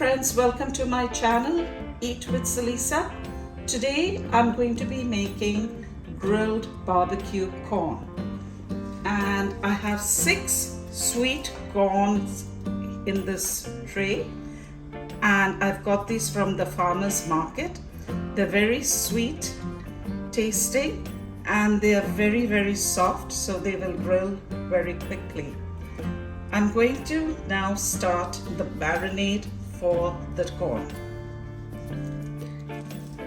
friends, welcome to my channel Eat with Salisa. Today I'm going to be making grilled barbecue corn, and I have 6 sweet corns in this tray, and I've got these from the farmer's market. They're very sweet tasting and they are very soft, so they will grill very quickly. I'm going to now start the marinade for the corn.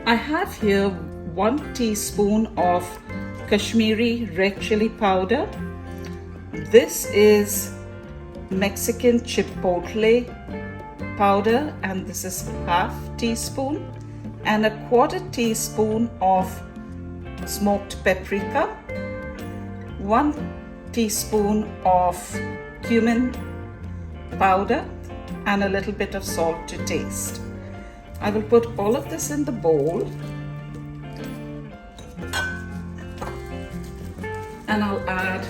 I have here 1 teaspoon of Kashmiri red chili powder. This is Mexican chipotle powder, and this is half teaspoon, and a 1/4 teaspoon of smoked paprika, 1 teaspoon of cumin powder, and a little bit of salt to taste. I will put all of this in the bowl, and I'll add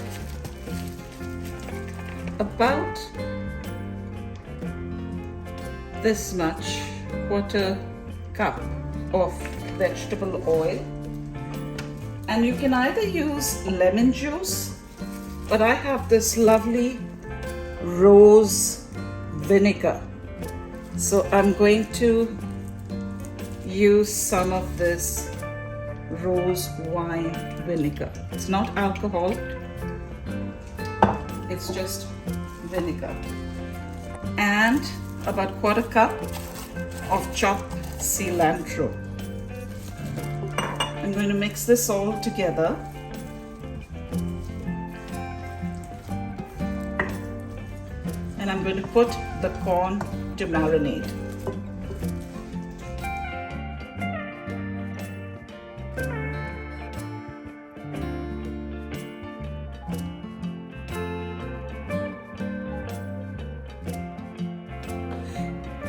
about this much, 1/4 cup of vegetable oil. And you can either use lemon juice, but I have this lovely rose vinegar, so I'm going to use some of this rose wine vinegar. It's not alcohol, it's just vinegar, and about 1/4 cup of chopped cilantro. I'm going to mix this all together. And I'm going to put the corn to marinate.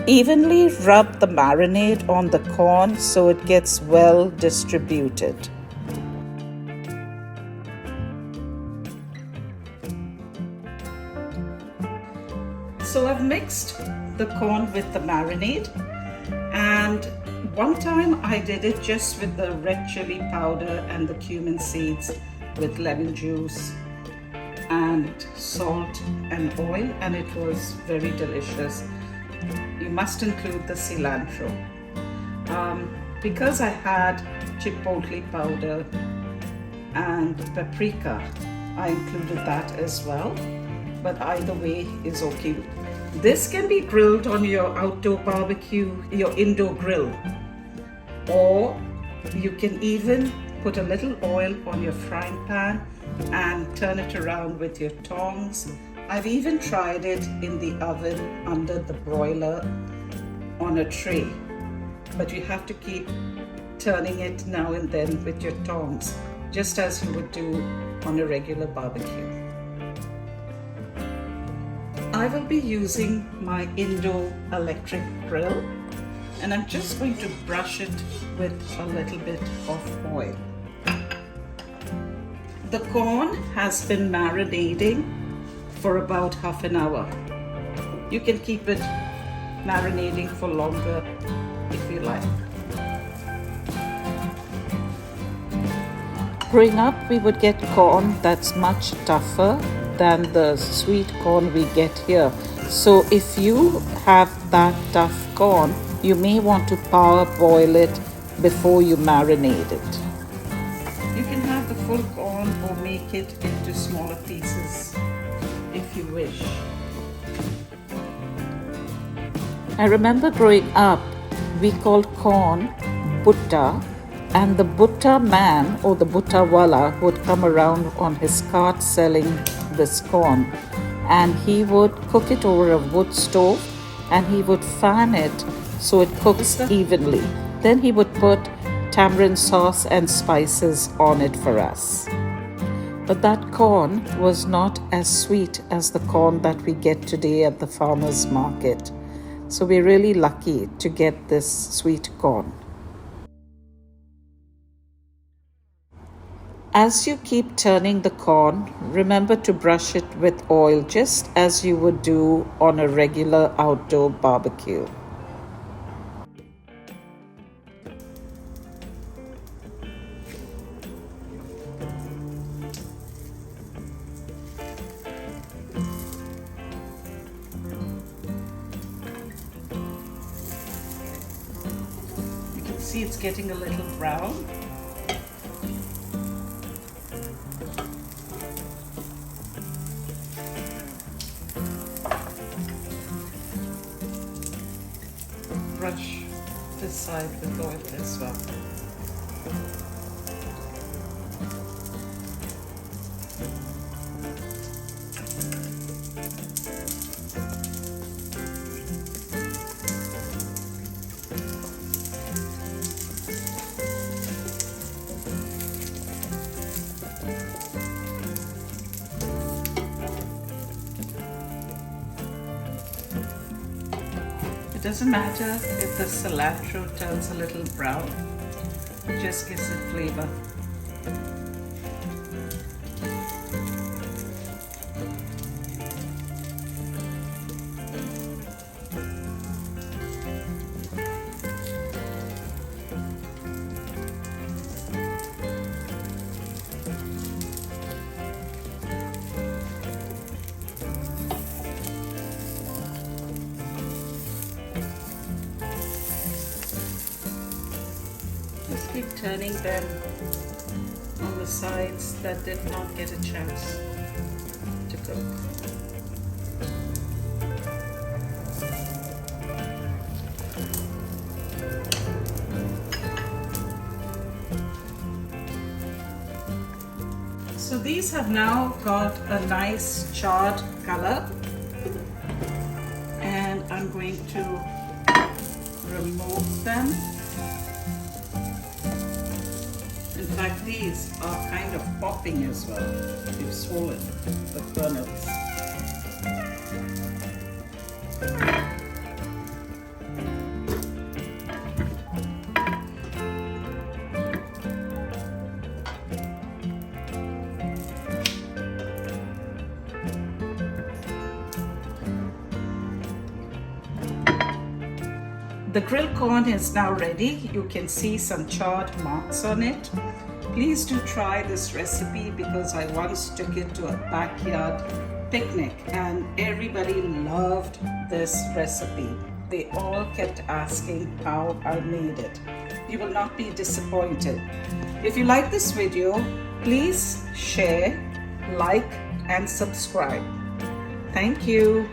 Evenly rub the marinade on the corn so it gets well distributed. So I've mixed the corn with the marinade, and one time I did it just with the red chili powder and the cumin seeds with lemon juice and salt and oil, and it was very delicious. You must include the cilantro. Because I had chipotle powder and paprika, I included that as well, but either way is okay. This can be grilled on your outdoor barbecue, your indoor grill, or you can even put a little oil on your frying pan and turn it around with your tongs. I've even tried it in the oven under the broiler on a tray, but you have to keep turning it now and then with your tongs, just as you would do on a regular barbecue. I will be using my indoor electric grill, and I'm just going to brush it with a little bit of oil. The corn has been marinating for about half an hour. You can keep it marinating for longer if you like. Growing up, we would get corn that's much tougher than the sweet corn we get here. So if you have that tough corn, you may want to parboil it before you marinate it. You can have the full corn or make it into smaller pieces if you wish. I remember growing up, we called corn butta, and the butta man or the butta wala would come around on his cart selling this corn, and he would cook it over a wood stove, and he would fan it so it cooks evenly. Then he would put tamarind sauce and spices on it for us. But that corn was not as sweet as the corn that we get today at the farmer's market. So we're really lucky to get this sweet corn. As you keep turning the corn, remember to brush it with oil just as you would do on a regular outdoor barbecue. See, it's getting a little brown. Brush this side with oil as well. It doesn't matter if the cilantro turns a little brown, it just gives it flavor. Just keep turning them on the sides that did not get a chance to cook. So these have now got a nice charred color, and I'm going to remove them. In fact, these are kind of popping as well. They've swollen the kernels. The grilled corn is now ready. You can see some charred marks on it. Please do try this recipe because I once took it to a backyard picnic and everybody loved this recipe. They all kept asking how I made it. You will not be disappointed. If you like this video, please share, like, and subscribe. Thank you.